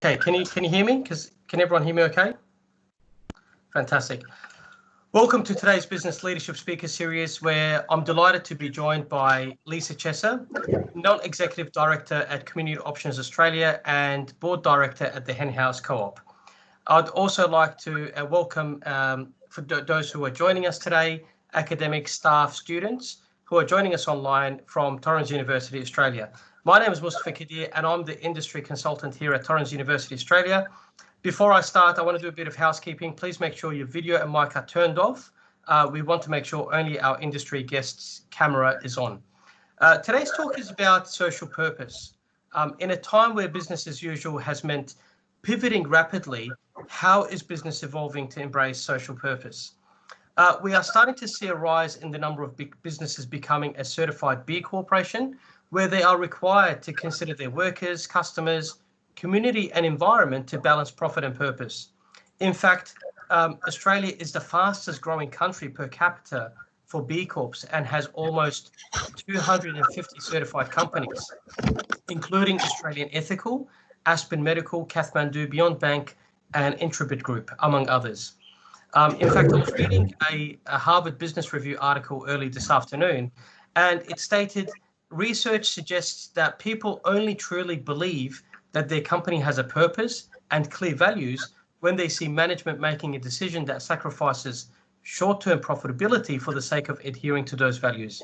Okay, can you hear me? Can everyone hear me okay? Fantastic. Welcome to today's Business Leadership Speaker Series, where I'm delighted to be joined by Leesa Chesse, Non-Executive Director at Community Options Australia and Board Director at the Hen House Co-op. I'd also like to welcome, for those who are joining us today, academic staff, students who are joining us online from Torrens University Australia. My name is Mustafa Kadir and I'm the industry consultant here at Torrens University Australia. Before I start, I want to do a bit of housekeeping. Please make sure your video and mic are turned off. We want to make sure only our industry guests' camera is on. Today's talk is about social purpose. In a time where business as usual has meant pivoting rapidly, how is business evolving to embrace social purpose? We are starting to see a rise in the number of big businesses becoming a certified B Corporation, where they are required to consider their workers, customers, community and environment to balance profit and purpose. In fact, Australia is the fastest growing country per capita for B Corps and has almost 250 certified companies, including Australian Ethical, Aspen Medical, Kathmandu Beyond Bank, and Intrepid Group, among others. In fact, I was reading a Harvard Business Review article early this afternoon, and it stated, research suggests that people only truly believe that their company has a purpose and clear values when they see management making a decision that sacrifices short-term profitability for the sake of adhering to those values.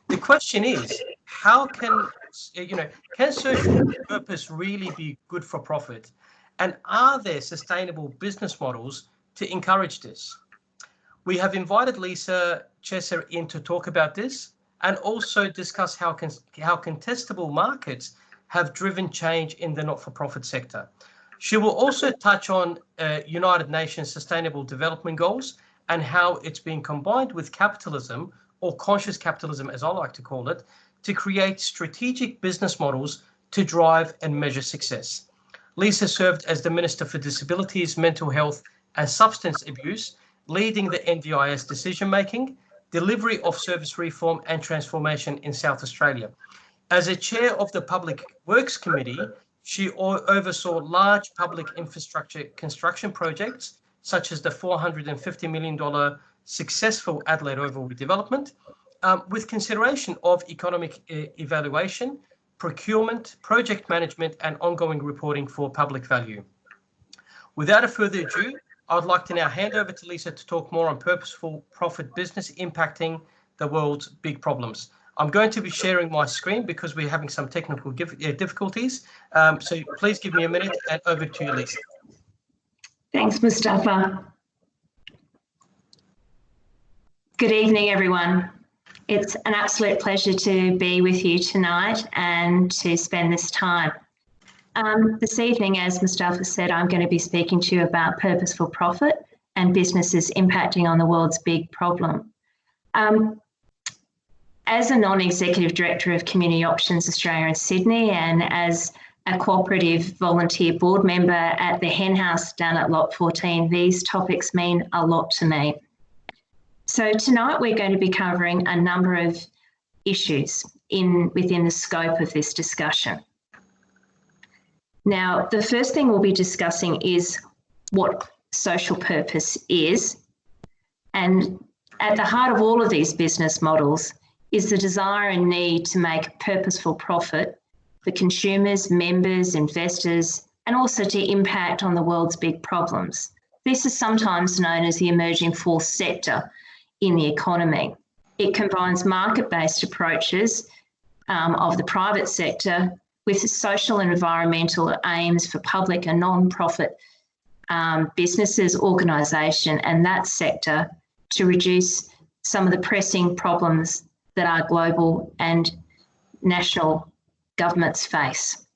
The question is, how can social purpose really be good for profit? And are there sustainable business models to encourage this? We have invited Leesa Chesse in to talk about this and also discuss how contestable markets have driven change in the not-for-profit sector. She will also touch on United Nations Sustainable Development Goals and how it's being combined with capitalism, or conscious capitalism as I like to call it, to create strategic business models to drive and measure success. Leesa served as the Minister for Disabilities, Mental Health and Substance Abuse, leading the NDIS decision-making, delivery of service reform and transformation in South Australia. As a chair of the Public Works Committee, she oversaw large public infrastructure construction projects, such as the $450 million successful Adelaide Oval redevelopment, with consideration of economic evaluation, procurement, project management, and ongoing reporting for public value. Without a further ado, I would like to now hand over to Leesa to talk more on purposeful profit business impacting the world's big problems. I'm going to be sharing my screen because we're having some technical difficulties. So please give me a minute and over to you, Leesa. Thanks, Mustafa. Good evening, everyone. It's an absolute pleasure to be with you tonight and to spend this time. This evening, as Mustafa said, I'm going to be speaking to you about purposeful profit and businesses impacting on the world's big problem. As a non-executive director of Community Options Australia in Sydney and as a cooperative volunteer board member at the Hen House down at Lot 14, these topics mean a lot to me. So tonight we're going to be covering a number of issues within the scope of this discussion. Now, the first thing we'll be discussing is what social purpose is. And at the heart of all of these business models is the desire and need to make purposeful profit for consumers, members, investors, and also to impact on the world's big problems. This is sometimes known as the emerging fourth sector in the economy. It combines market-based approaches of the private sector with social and environmental aims for public and non-profit businesses, organisation and that sector to reduce some of the pressing problems that our global and national governments face.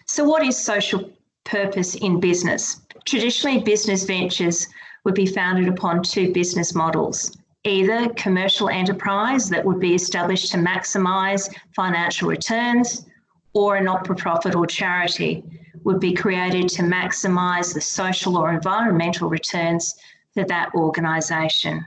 So what is social purpose in business? Traditionally, business ventures would be founded upon two business models, either commercial enterprise that would be established to maximise financial returns, or a not-for-profit or charity would be created to maximise the social or environmental returns for that organisation.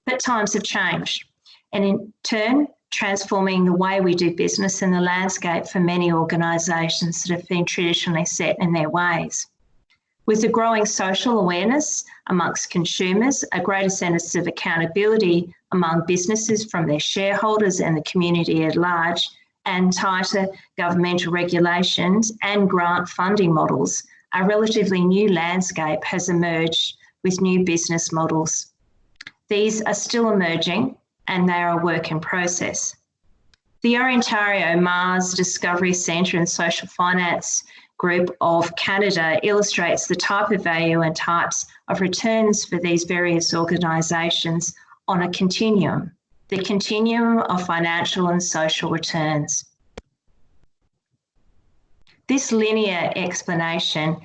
But times have changed, and in turn, transforming the way we do business and the landscape for many organisations that have been traditionally set in their ways. With the growing social awareness amongst consumers, a greater sense of accountability among businesses from their shareholders and the community at large, and tighter governmental regulations and grant funding models, a relatively new landscape has emerged with new business models. These are still emerging and they are a work in process. The Ontario Mars Discovery Centre and Social Finance Group of Canada illustrates the type of value and types of returns for these various organisations on a continuum, the continuum of financial and social returns. This linear explanation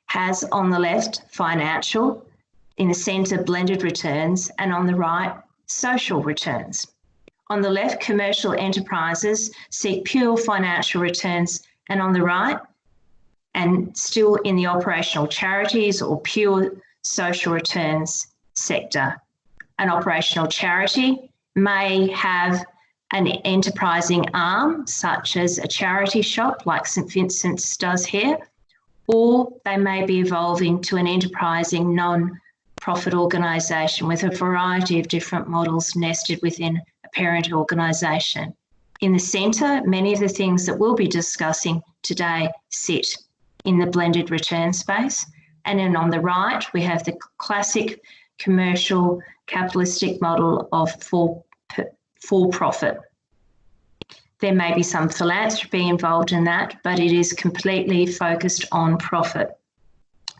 has on the left financial, in the centre blended returns, and on the right social returns. On the left, commercial enterprises seek pure financial returns, and on the right, and still in the operational charities or pure social returns sector. An operational charity may have an enterprising arm, such as a charity shop like St Vincent's does here, or they may be evolving to an enterprising non-profit organisation with a variety of different models nested within a parent organisation. In the centre, many of the things that we'll be discussing today sit in the blended return space. And then on the right, we have the classic commercial capitalistic model of for-profit. There may be some philanthropy involved in that, but it is completely focused on profit.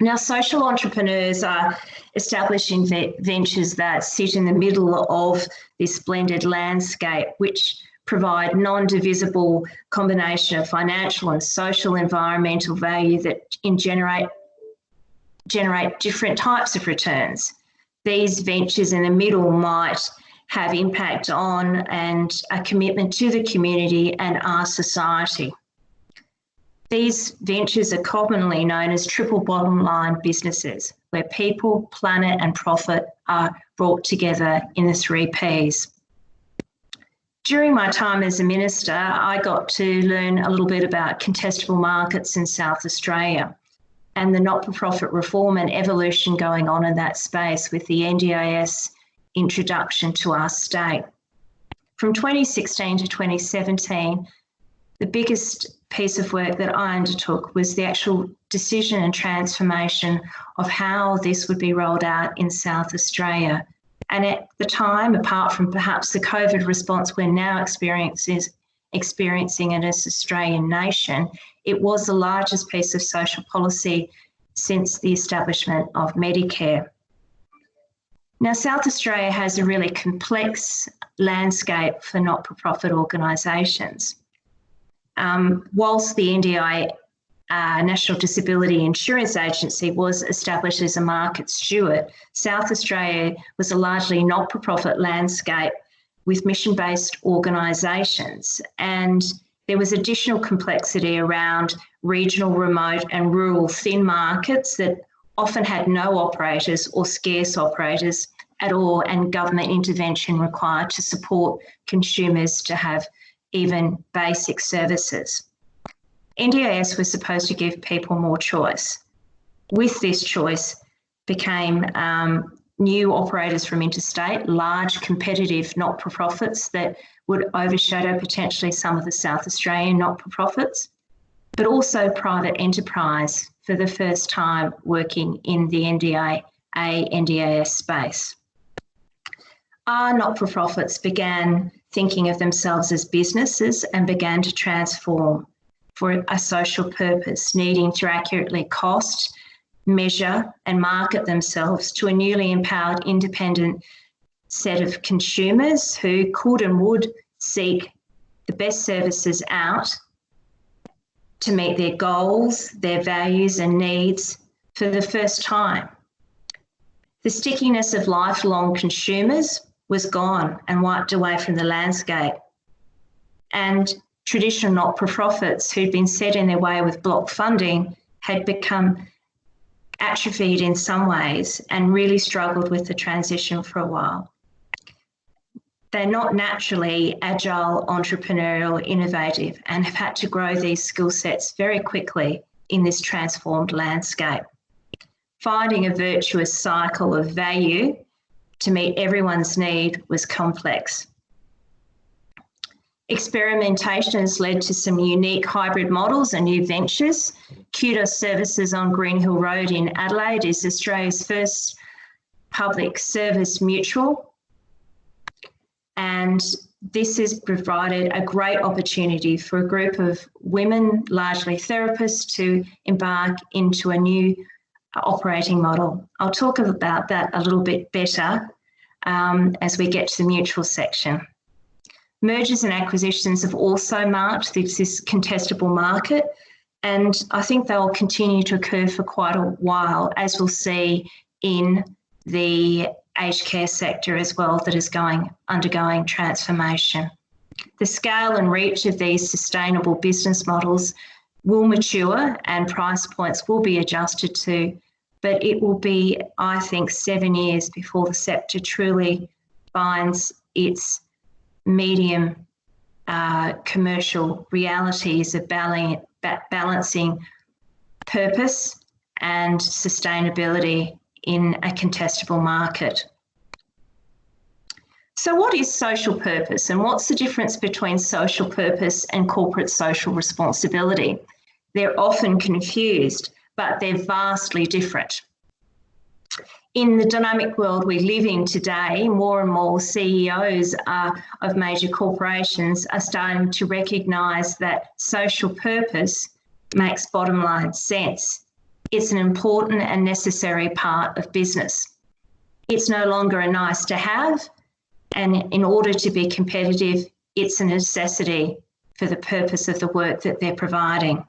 Now, social entrepreneurs are establishing ventures that sit in the middle of this blended landscape, which provide non-divisible combination of financial and social environmental value that generate different types of returns. These ventures in the middle might have impact on and a commitment to the community and our society. These ventures are commonly known as triple bottom line businesses, where people, planet and profit are brought together in the 3 Ps. During my time as a minister, I got to learn a little bit about contestable markets in South Australia and the not-for-profit reform and evolution going on in that space with the NDIS introduction to our state. From 2016 to 2017, the biggest piece of work that I undertook was the actual decision and transformation of how this would be rolled out in South Australia. And at the time, apart from perhaps the COVID response we're now experiencing it as an Australian nation, it was the largest piece of social policy since the establishment of Medicare. Now, South Australia has a really complex landscape for not-for-profit organisations. Whilst the NDI National Disability Insurance Agency was established as a market steward, South Australia was a largely not-for-profit landscape with mission-based organisations, and there was additional complexity around regional, remote and rural thin markets that often had no operators or scarce operators at all, and government intervention required to support consumers to have even basic services. NDIS was supposed to give people more choice. With this choice became new operators from interstate, large competitive not-for-profits that would overshadow potentially some of the South Australian not-for-profits, but also private enterprise for the first time working in the NDIS space. Our not-for-profits began thinking of themselves as businesses and began to transform for a social purpose, needing to accurately cost, measure and market themselves to a newly empowered independent set of consumers who could and would seek the best services out to meet their goals, their values and needs for the first time. The stickiness of lifelong consumers was gone and wiped away from the landscape. And traditional not-for-profits who'd been set in their way with block funding had become atrophied in some ways and really struggled with the transition for a while. They're not naturally agile, entrepreneurial, innovative, and have had to grow these skill sets very quickly in this transformed landscape. Finding a virtuous cycle of value to meet everyone's need was complex. Experimentation has led to some unique hybrid models and new ventures. Kudos Services on Green Hill Road in Adelaide is Australia's first public service mutual, and this has provided a great opportunity for a group of women, largely therapists, to embark into a new operating model. I'll talk about that a little bit better as we get to the mutual section. Mergers and acquisitions have also marked this contestable market, and I think they'll continue to occur for quite a while, as we'll see in the aged care sector as well, that is undergoing transformation. The scale and reach of these sustainable business models will mature and price points will be adjusted to, but it will be, I think, 7 years before the sector truly finds its medium commercial realities of balancing purpose and sustainability in a contestable market. So what is social purpose, and what's the difference between social purpose and corporate social responsibility? They're often confused, but they're vastly different. In the dynamic world we live in today, more and more CEOs of major corporations are starting to recognise that social purpose makes bottom line sense. It's an important and necessary part of business. It's no longer a nice to have, and in order to be competitive, it's a necessity for the purpose of the work that they're providing.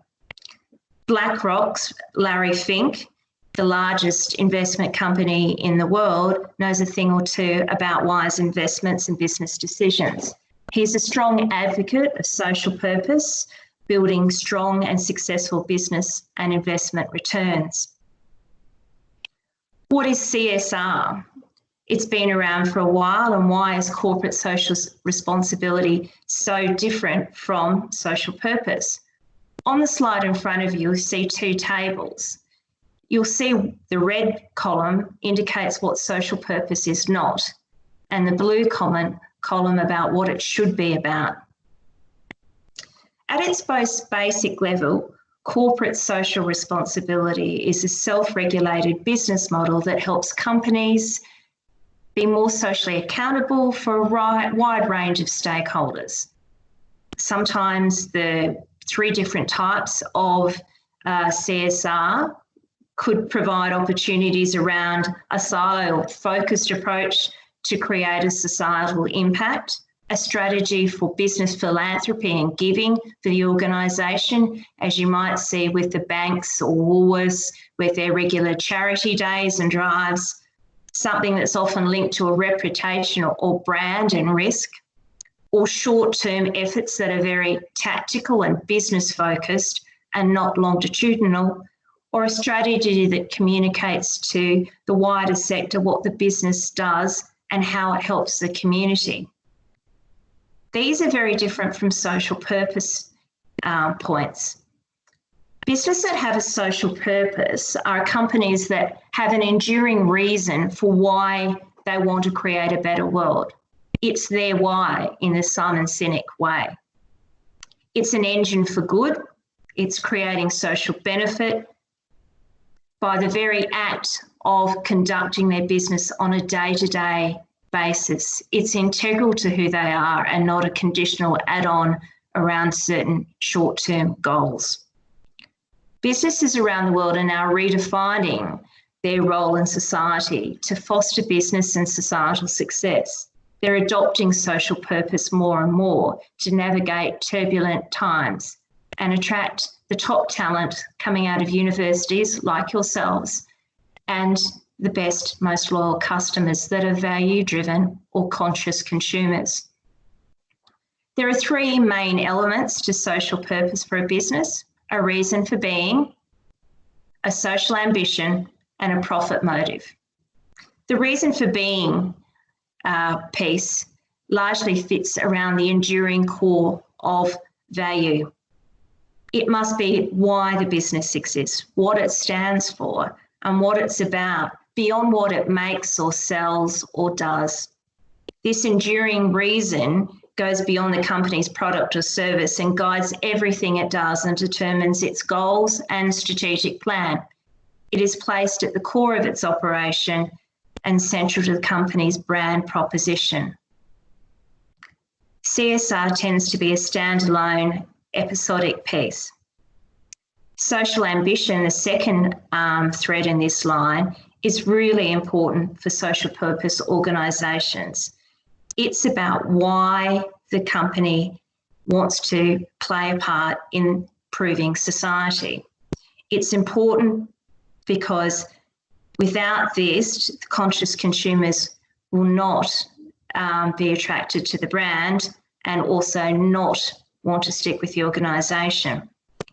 BlackRock's Larry Fink, the largest investment company in the world, knows a thing or two about wise investments and business decisions. He's a strong advocate of social purpose, building strong and successful business and investment returns. What is CSR? It's been around for a while, and why is corporate social responsibility so different from social purpose? On the slide in front of you, you'll see two tables. You'll see the red column indicates what social purpose is not, and the blue column about what it should be about. At its most basic level, corporate social responsibility is a self-regulated business model that helps companies be more socially accountable for a wide range of stakeholders. Sometimes the three different types of CSR could provide opportunities around a silo-focused approach to create a societal impact, a strategy for business philanthropy and giving for the organisation, as you might see with the banks or Woolworths with their regular charity days and drives, something that's often linked to a reputation or brand and risk, or short-term efforts that are very tactical and business-focused and not longitudinal, or a strategy that communicates to the wider sector what the business does and how it helps the community. These are very different from social purpose points. Businesses that have a social purpose are companies that have an enduring reason for why they want to create a better world. It's their why in the Simon Sinek way. It's an engine for good. It's creating social benefit by the very act of conducting their business on a day-to-day basis. It's integral to who they are and not a conditional add-on around certain short-term goals. Businesses around the world are now redefining their role in society to foster business and societal success. They're adopting social purpose more and more to navigate turbulent times and attract the top talent coming out of universities like yourselves and the best, most loyal customers that are value-driven or conscious consumers. There are three main elements to social purpose for a business: a reason for being, a social ambition, and a profit motive. The reason for being piece largely fits around the enduring core of value. It must be why the business exists, what it stands for, and what it's about, beyond what it makes or sells or does. This enduring reason goes beyond the company's product or service and guides everything it does and determines its goals and strategic plan. It is placed at the core of its operation and central to the company's brand proposition. CSR tends to be a standalone, episodic piece. Social ambition, the second thread in this line, is really important for social purpose organisations. It's about why the company wants to play a part in improving society. It's important because without this, conscious consumers will not be attracted to the brand and also not want to stick with the organisation.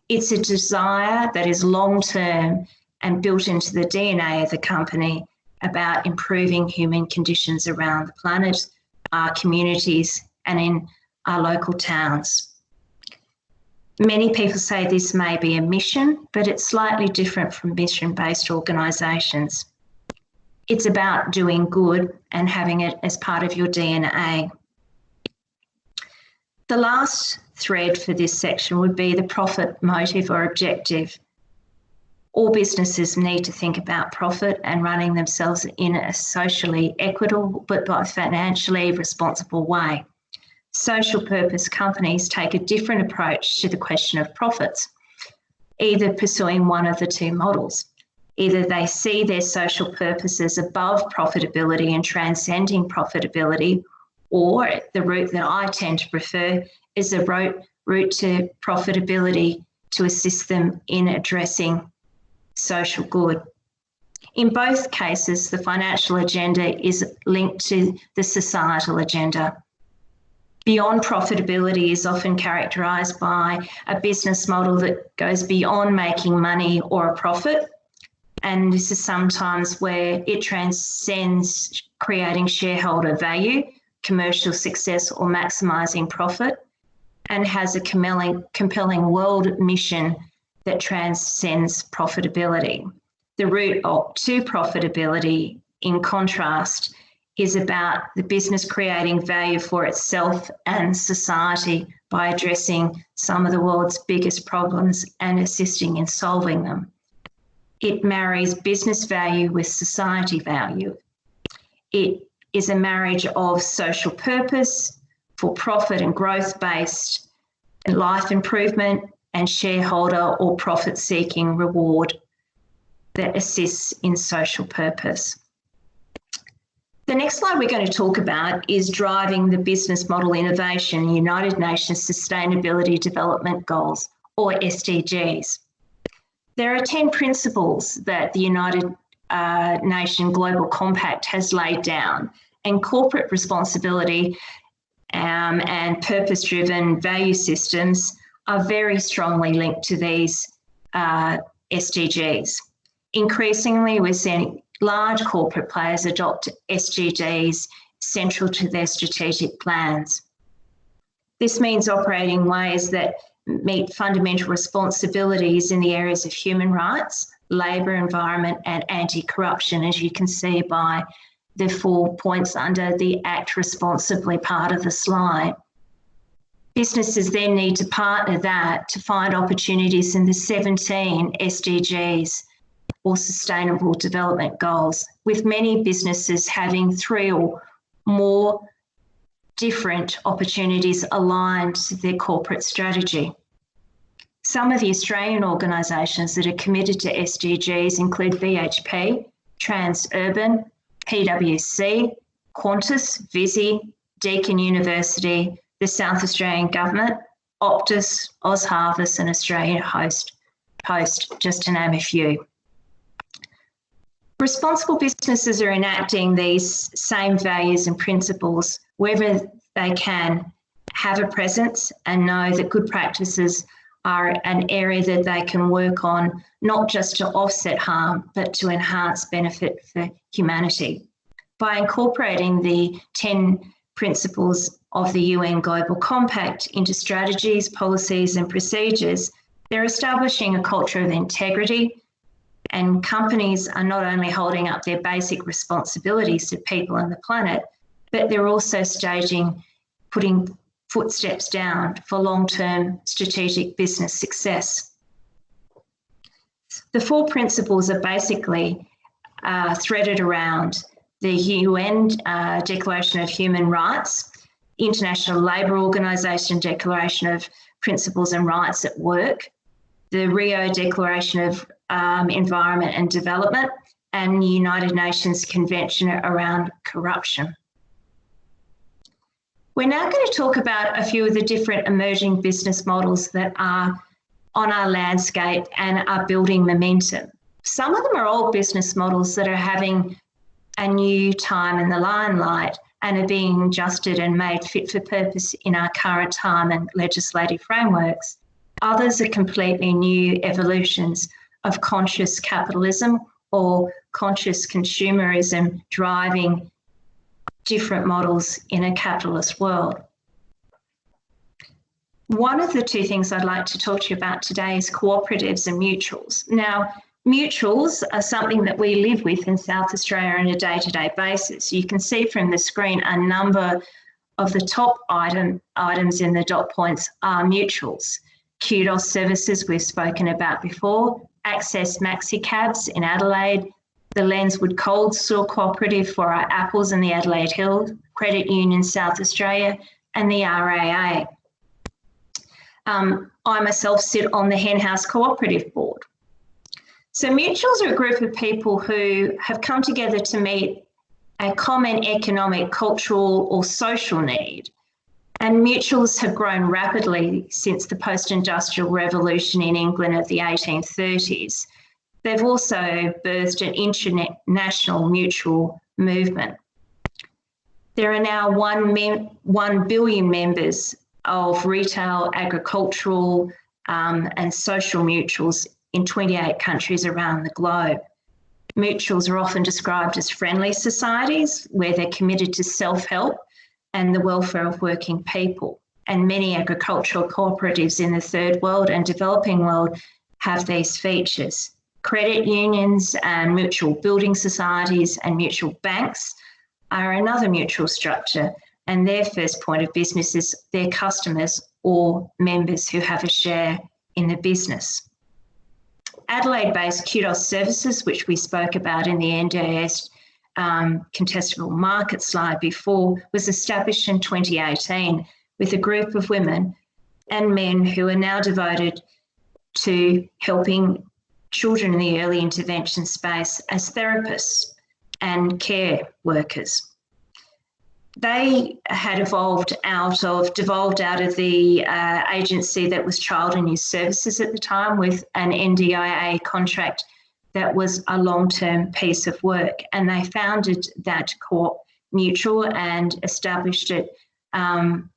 It's a desire that is long-term and built into the DNA of the company about improving human conditions around the planet, our communities, and in our local towns. Many people say this may be a mission, but it's slightly different from mission-based organisations. It's about doing good and having it as part of your DNA. The last thread for this section would be the profit motive or objective. All businesses need to think about profit and running themselves in a socially equitable but financially responsible way. Social purpose companies take a different approach to the question of profits, either pursuing one of the two models. Either they see their social purposes above profitability and transcending profitability, or the route that I tend to prefer is a route to profitability to assist them in addressing social good. In both cases, the financial agenda is linked to the societal agenda. Beyond profitability is often characterised by a business model that goes beyond making money or a profit. And this is sometimes where it transcends creating shareholder value, commercial success, or maximising profit, and has a compelling world mission that transcends profitability. The route to profitability, in contrast, is about the business creating value for itself and society by addressing some of the world's biggest problems and assisting in solving them. It marries business value with society value. It is a marriage of social purpose, for profit and growth-based life improvement, and shareholder or profit-seeking reward that assists in social purpose. The next slide we're going to talk about is driving the business model innovation, United Nations Sustainability Development Goals, or SDGs. There are 10 principles that the United Nations Global Compact has laid down, and corporate responsibility and purpose-driven value systems are very strongly linked to these SDGs. Increasingly, we're seeing large corporate players adopt SDGs central to their strategic plans. This means operating ways that meet fundamental responsibilities in the areas of human rights, labour, environment, and anti-corruption, as you can see by the 4 points under the Act Responsibly part of the slide. Businesses then need to partner that to find opportunities in the 17 SDGs or Sustainable Development Goals, with many businesses having 3 or more different opportunities aligned to their corporate strategy. Some of the Australian organisations that are committed to SDGs include BHP, Transurban, PwC, Qantas, Visy, Deakin University, the South Australian Government, Optus, OzHarvest, and Australian Post, just to name a few. Responsible businesses are enacting these same values and principles wherever they can have a presence and know that good practices are an area that they can work on, not just to offset harm, but to enhance benefit for humanity. By incorporating the 10 principles of the UN Global Compact into strategies, policies, and procedures, they're establishing a culture of integrity, and companies are not only holding up their basic responsibilities to people and the planet, but they're also putting footsteps down for long-term strategic business success. The 4 principles are basically threaded around the UN Declaration of Human Rights, International Labour Organization Declaration of Principles and Rights at Work, the Rio Declaration of Environment and Development, and the United Nations Convention around Corruption. We're now going to talk about a few of the different emerging business models that are on our landscape and are building momentum. Some of them are old business models that are having a new time in the limelight and are being adjusted and made fit for purpose in our current time and legislative frameworks. Others are completely new evolutions of conscious capitalism or conscious consumerism driving different models in a capitalist world. One of the 2 things I'd like to talk to you about today is cooperatives and mutuals. Now, mutuals are something that we live with in South Australia on a day-to-day basis. You can see from the screen a number of the top items in the dot points are mutuals. Kudos Services we've spoken about before, Access Maxi Cabs in Adelaide, the Lenswood Cold Store Cooperative for our apples in the Adelaide Hills, Credit Union South Australia, and the RAA. I myself sit on the Henhouse Cooperative Board. So mutuals are a group of people who have come together to meet a common economic, cultural, or social need. And mutuals have grown rapidly since the post-industrial revolution in England of the 1830s. They've also birthed an international mutual movement. There are now 1 billion members of retail, agricultural, and social mutuals in 28 countries around the globe. Mutuals are often described as friendly societies where they're committed to self-help and the welfare of working people. And many agricultural cooperatives in the third world and developing world have these features. Credit unions and mutual building societies and mutual banks are another mutual structure, and their first point of business is their customers or members who have a share in the business. Adelaide-based Kudos Services, which we spoke about in the NDIS contestable market slide before, was established in 2018 with a group of women and men who are now devoted to helping children in the early intervention space as therapists and care workers. They had devolved out of the agency that was Child and Youth Services at the time with an NDIA contract that was a long-term piece of work. And they founded that co-op mutual and established it in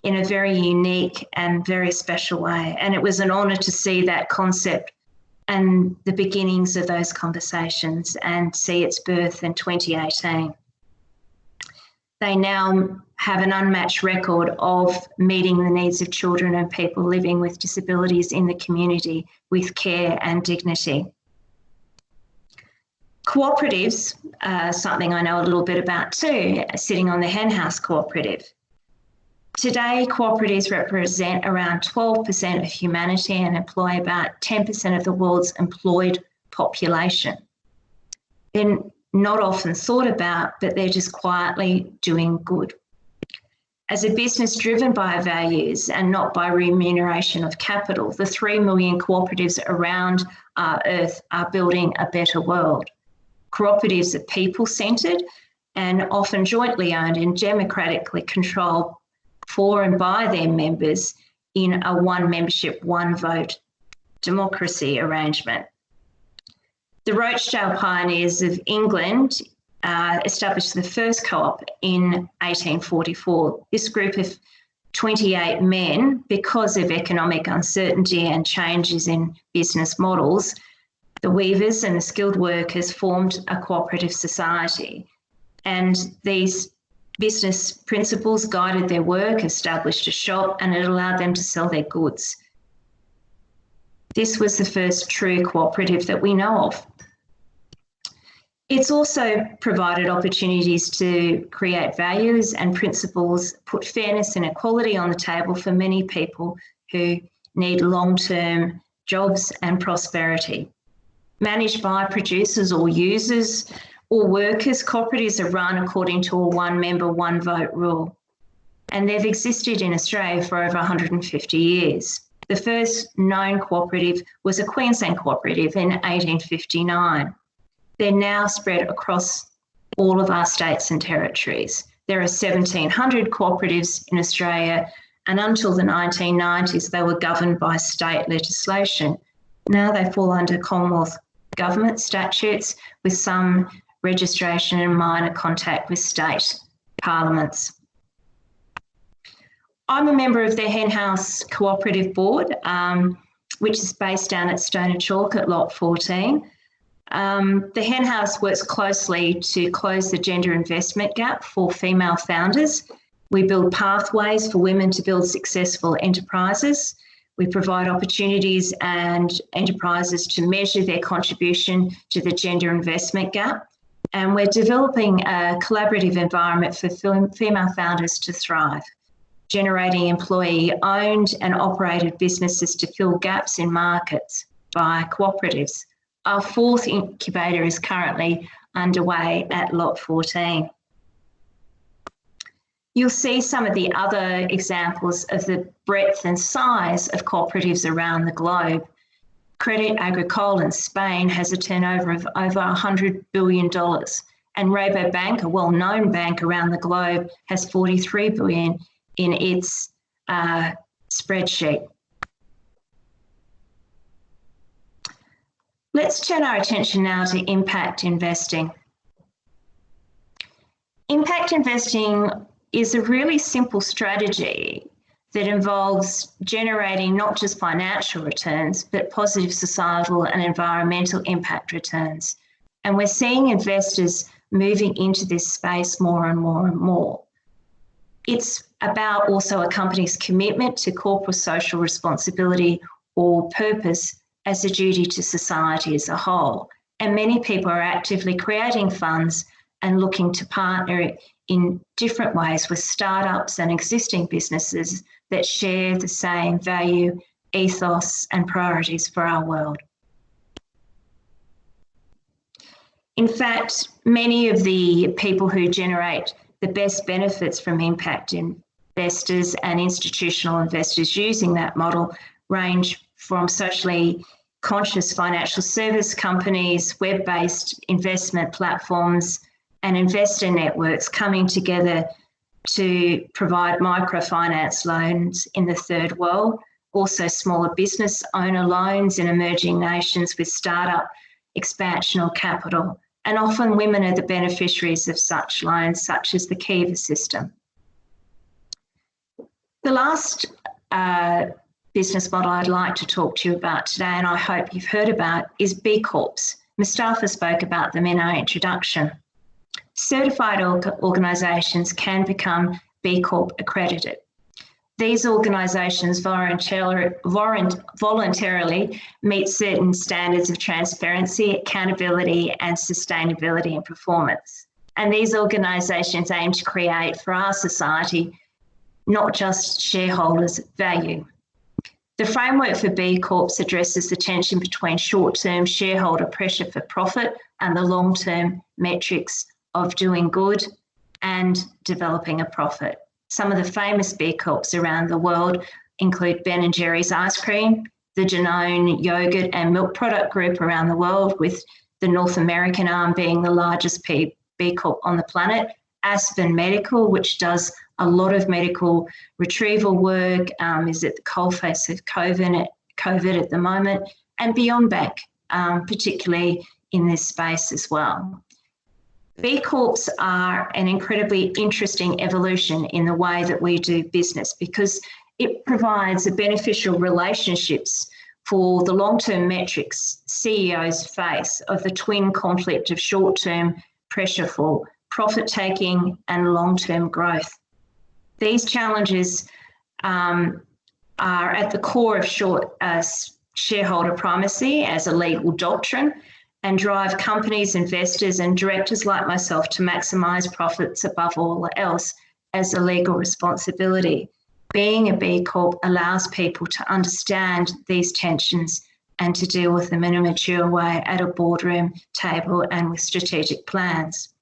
a very unique and very special way. And it was an honour to see that concept and the beginnings of those conversations and see its birth in 2018. They now have an unmatched record of meeting the needs of children and people living with disabilities in the community with care and dignity. Cooperatives are something I know a little bit about too, sitting on the Henhouse Cooperative. Today, cooperatives represent around 12% of humanity and employ about 10% of the world's employed population. They're not often thought about, but they're just quietly doing good. As a business driven by values and not by remuneration of capital, the 3 million cooperatives around our earth are building a better world. Cooperatives are people-centred and often jointly owned and democratically controlled for and by their members in a one membership, one vote democracy arrangement. The Rochdale Pioneers of England established the first co-op in 1844. This group of 28 men, because of economic uncertainty and changes in business models, the weavers and the skilled workers formed a cooperative society. And these Business principles guided their work, established a shop, and it allowed them to sell their goods. This was the first true cooperative that we know of. It's also provided opportunities to create values and principles, put fairness and equality on the table for many people who need long-term jobs and prosperity. Managed by producers or users or workers, cooperatives are run according to a one-member, one-vote rule. And they've existed in Australia for over 150 years. The first known cooperative was a Queensland cooperative in 1859. They're now spread across all of our states and territories. There are 1,700 cooperatives in Australia, and until the 1990s, they were governed by state legislation. Now they fall under Commonwealth government statutes with some registration and minor contact with state parliaments. I'm a member of the Henhouse Cooperative Board, which is based down at Stone and Chalk at Lot 14. The Henhouse works closely to close the gender investment gap for female founders. We build pathways for women to build successful enterprises. We provide opportunities and enterprises to measure their contribution to the gender investment gap. And we're developing a collaborative environment for female founders to thrive, generating employee-owned and operated businesses to fill gaps in markets by cooperatives. Our fourth incubator is currently underway at Lot 14. You'll see some of the other examples of the breadth and size of cooperatives around the globe. Credit Agricole in Spain has a turnover of over $100 billion, and Rabobank, a well-known bank around the globe, has $43 billion in its spreadsheet. Let's turn our attention now to impact investing. Impact investing is a really simple strategy that involves generating not just financial returns, but positive societal and environmental impact returns. And we're seeing investors moving into this space more and more and more. It's about also a company's commitment to corporate social responsibility or purpose as a duty to society as a whole. And many people are actively creating funds and looking to partner in different ways with startups and existing businesses that share the same value, ethos, and priorities for our world. In fact, many of the people who generate the best benefits from impact investors and institutional investors using that model range from socially conscious financial service companies, web-based investment platforms, and investor networks coming together to provide microfinance loans in the third world, also smaller business owner loans in emerging nations with startup expansional capital. And often women are the beneficiaries of such loans, such as the Kiva system. The last business model I'd like to talk to you about today, and I hope you've heard about, is B Corps. Mustafa spoke about them in our introduction. Certified organisations can become B Corp accredited. These organisations voluntarily meet certain standards of transparency, accountability, and sustainability and performance. And these organisations aim to create for our society not just shareholders' value. The framework for B Corps addresses the tension between short-term shareholder pressure for profit and the long-term metrics of doing good and developing a profit. Some of the famous B Corps around the world include Ben & Jerry's ice cream, the Danone yogurt and milk product group around the world, with the North American arm being the largest B Corp on the planet, Aspen Medical, which does a lot of medical retrieval work, is at the coalface of COVID at the moment, and Beyond Bank, particularly in this space as well. B Corps are an incredibly interesting evolution in the way that we do business, because it provides a beneficial relationships for the long-term metrics CEOs face of the twin conflict of short-term pressure for profit-taking, and long-term growth. These challenges are at the core of shareholder primacy as a legal doctrine and drive companies, investors, and directors like myself to maximise profits above all else as a legal responsibility. Being a B Corp allows people to understand these tensions and to deal with them in a mature way at a boardroom table and with strategic plans.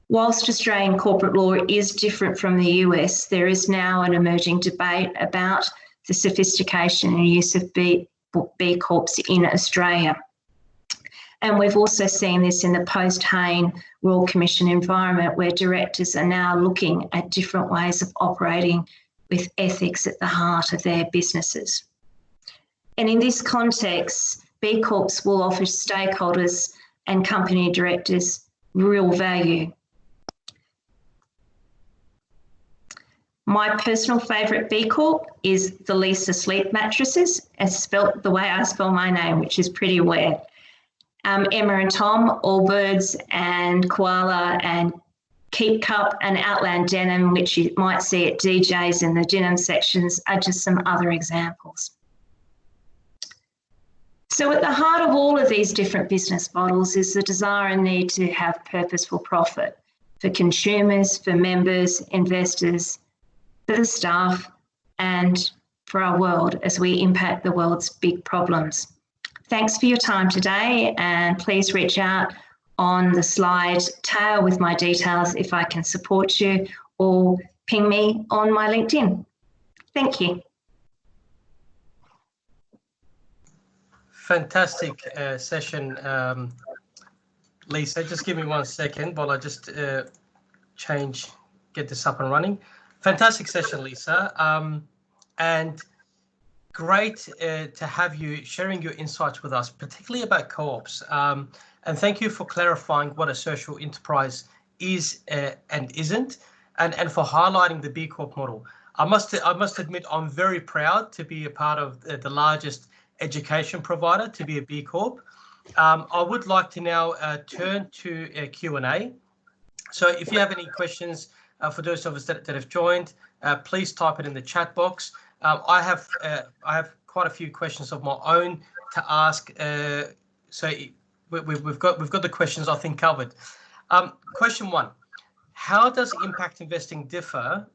Whilst Australian corporate law is different from the US, there is now an emerging debate about the sophistication and use of B Corps in Australia. And we've also seen this in the post-Hayne Royal Commission environment, where directors are now looking at different ways of operating with ethics at the heart of their businesses. And in this context, B Corps will offer stakeholders and company directors real value. My personal favourite B Corp is the Leesa Sleep Mattresses, as spelt the way I spell my name, which is pretty weird. Emma and Tom, Allbirds and Koala and Keep Cup and Outland Denim, which you might see at DJs in the denim sections, are just some other examples. So at the heart of all of these different business models is the desire and need to have purposeful profit for consumers, for members, investors, for the staff, and for our world as we impact the world's big problems. Thanks for your time today, and please reach out on the slide tail with my details if I can support you, or ping me on my LinkedIn. Thank you. Fantastic session, Leesa. Just give me 1 second while I just get this up and running. Fantastic session, Leesa, and great to have you sharing your insights with us, particularly about co-ops. And thank you for clarifying what a social enterprise is and isn't, and for highlighting the B Corp model. I must admit, I'm very proud to be a part of the largest education provider to be a B Corp. I would like to now turn to Q&A. So if you have any questions for those of us that have joined, please type it in the chat box. I have quite a few questions of my own to ask, so we've got the questions I think covered. Question 1: how does impact investing differ,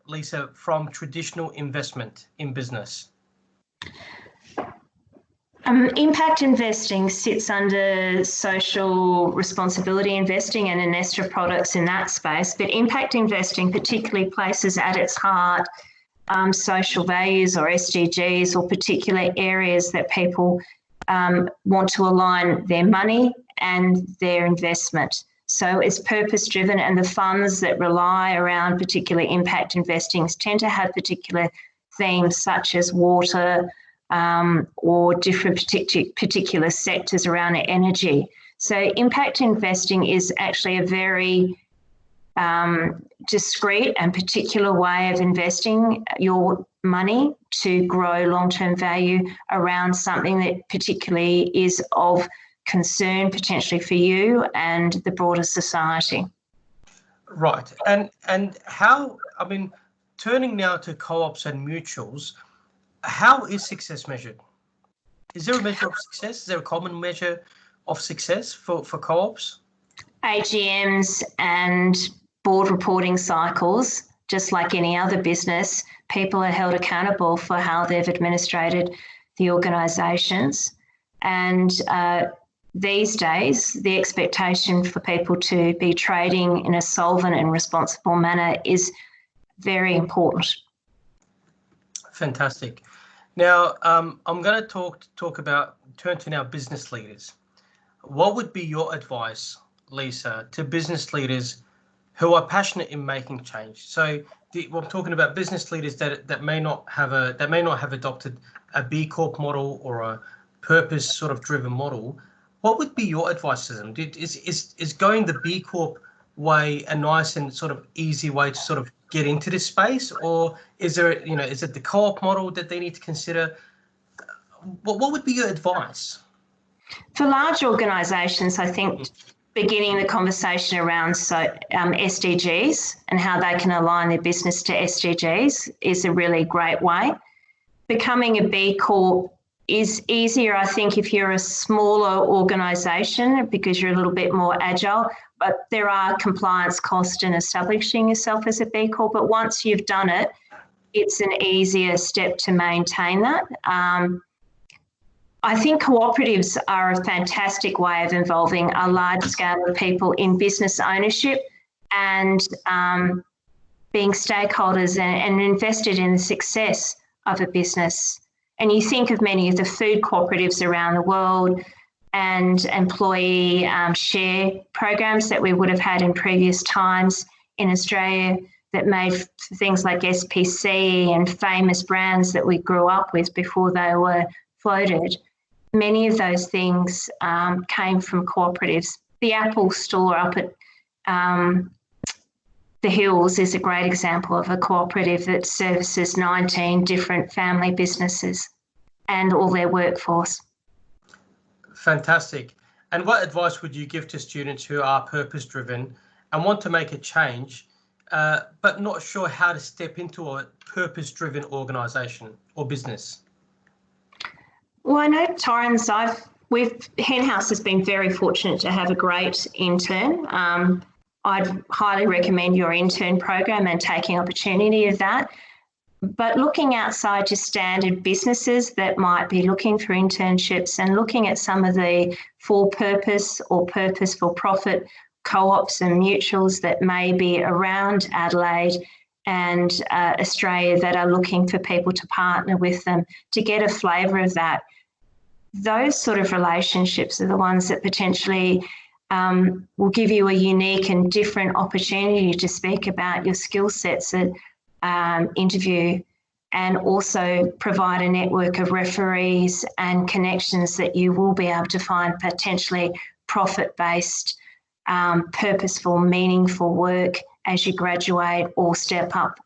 Leesa, from traditional investment in business? Impact investing sits under social responsibility investing and a nest of products in that space, but impact investing particularly places at its heart social values or SDGs, or particular areas that people want to align their money and their investment. So it's purpose driven, and the funds that rely around particular impact investing tend to have particular themes such as water, or different particular sectors around energy. So impact investing is actually a very discrete and particular way of investing your money to grow long-term value around something that particularly is of concern potentially for you and the broader society. Right. And how, I mean, turning now to co-ops and mutuals, how is success measured? Is there a measure of success? Is there a common measure of success for co-ops? AGMs and board reporting cycles, just like any other business, people are held accountable for how they've administrated the organisations. And these days, the expectation for people to be trading in a solvent and responsible manner is very important. Fantastic. Now, I'm going to turn to now business leaders. What would be your advice, Leesa, to business leaders who are passionate in making change? So we're talking about business leaders that may not have adopted a B Corp model or a purpose sort of driven model. What would be your advice to them? Is going the B Corp way a nice and sort of easy way to sort of get into this space, or is there, is it the co-op model that they need to consider? What would be your advice? For large organisations, I think beginning the conversation around SDGs and how they can align their business to SDGs is a really great way. Becoming a B Corp is easier, I think, if you're a smaller organisation because you're a little bit more agile, but there are compliance costs in establishing yourself as a B Corp. But once you've done it, it's an easier step to maintain that. I think cooperatives are a fantastic way of involving a large scale of people in business ownership and being stakeholders and invested in the success of a business. And you think of many of the food cooperatives around the world and employee share programs that we would have had in previous times in Australia that made things like SPC and famous brands that we grew up with before they were floated. Many of those things came from cooperatives. The Apple store up at the Hills is a great example of a cooperative that services 19 different family businesses and all their workforce. Fantastic. And what advice would you give to students who are purpose-driven and want to make a change, but not sure how to step into a purpose-driven organisation or business? Well, I know Torrens, Henhouse has been very fortunate to have a great intern. I'd highly recommend your intern program and taking opportunity of that. But looking outside your standard businesses that might be looking for internships and looking at some of the for-purpose or purposeful profit co-ops and mutuals that may be around Adelaide and Australia that are looking for people to partner with them to get a flavour of that. Those sort of relationships are the ones that potentially will give you a unique and different opportunity to speak about your skill sets at interview, and also provide a network of referees and connections that you will be able to find potentially profit-based, purposeful, meaningful work as you graduate or step up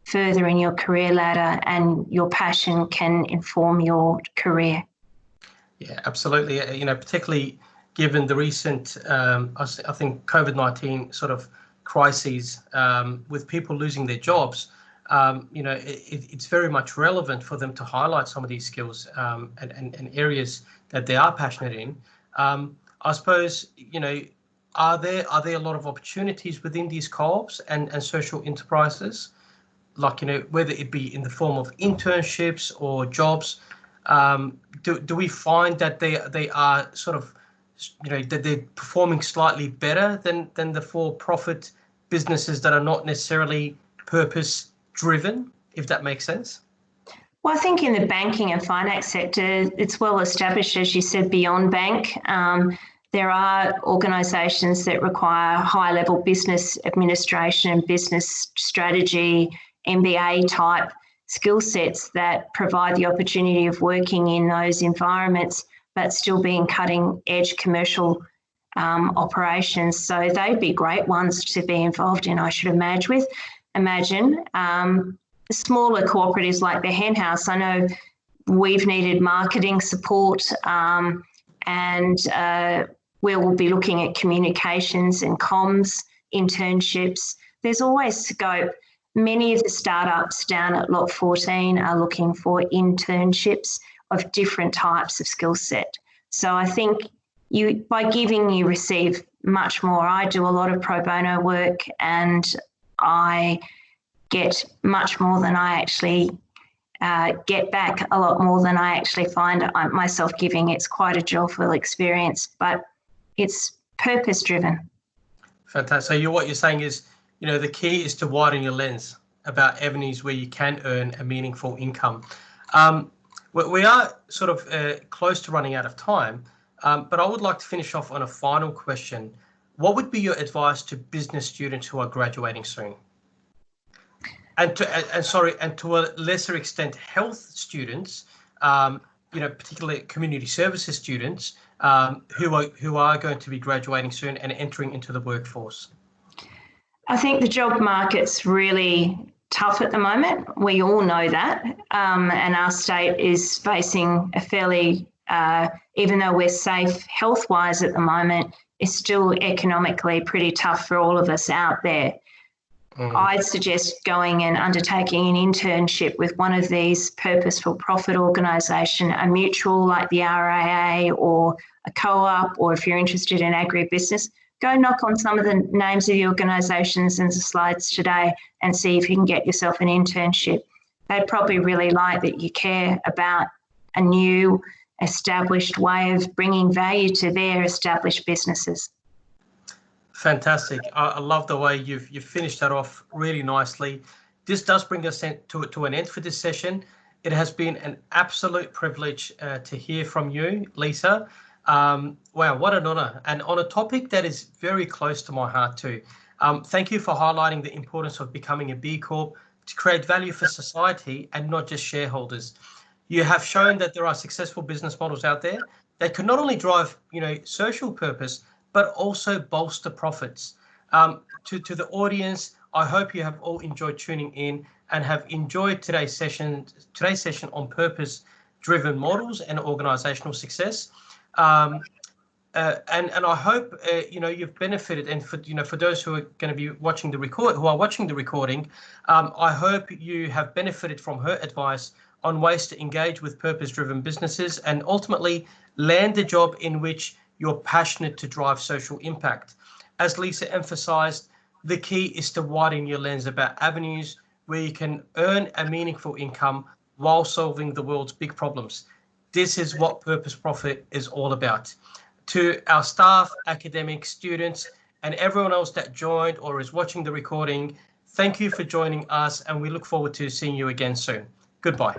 further in your career ladder, and your passion can inform your career. Yeah, absolutely. You know, particularly given the recent, I think, COVID-19 sort of crises with people losing their jobs, you know, it's very much relevant for them to highlight some of these skills and areas that they are passionate in. I suppose, you know, are there a lot of opportunities within these co-ops and social enterprises, like, you know, whether it be in the form of internships or jobs? Do we find that they are sort of, you know, that they're performing slightly better than the for-profit businesses that are not necessarily purpose-driven, if that makes sense? Well, I think in the banking and finance sector, it's well established, as you said, beyond bank. There are organisations that require high-level business administration and business strategy, MBA type skill sets that provide the opportunity of working in those environments, but still being cutting edge commercial operations. So they'd be great ones to be involved in, I should imagine. Smaller cooperatives like the Henhouse, I know we've needed marketing support and we will be looking at communications and comms, internships. There's always scope. Many of the startups down at Lot 14 are looking for internships of different types of skill set. So I think by giving, you receive much more. I do a lot of pro bono work and I get much more than I actually get back, a lot more than I actually find myself giving. It's quite a joyful experience, but it's purpose driven. Fantastic. So what you're saying is, you know, the key is to widen your lens about avenues where you can earn a meaningful income. We are sort of close to running out of time, but I would like to finish off on a final question. What would be your advice to business students who are graduating soon? And to a lesser extent, health students, you know, particularly community services students who are going to be graduating soon and entering into the workforce? I think the job market's really tough at the moment. We all know that. And our state is facing a fairly, even though we're safe health-wise at the moment, is still economically pretty tough for all of us out there. I'd suggest going and undertaking an internship with one of these purposeful profit organisation, a mutual like the RAA or a co-op, or if you're interested in agribusiness, go knock on some of the names of the organisations in the slides today and see if you can get yourself an internship. They'd probably really like that you care about a new established way of bringing value to their established businesses. Fantastic. I love the way you've finished that off really nicely. This does bring us to an end for this session. It has been an absolute privilege to hear from you, Leesa. Wow, what an honour, and on a topic that is very close to my heart too. Thank you for highlighting the importance of becoming a B Corp to create value for society and not just shareholders. You have shown that there are successful business models out there that can not only drive, social purpose, but also bolster profits. To the audience, I hope you have all enjoyed tuning in and have enjoyed today's session on purpose-driven models and organizational success. And I hope you've benefited, and for those who are going to be watching the recording, I hope you have benefited from her advice on ways to engage with purpose-driven businesses and ultimately land a job in which you're passionate to drive social impact. As Leesa emphasized, the key is to widen your lens about avenues where you can earn a meaningful income while solving the world's big problems. This is what Purpose Profit is all about. To our staff, academics, students, and everyone else that joined or is watching the recording, thank you for joining us, and we look forward to seeing you again soon. Goodbye.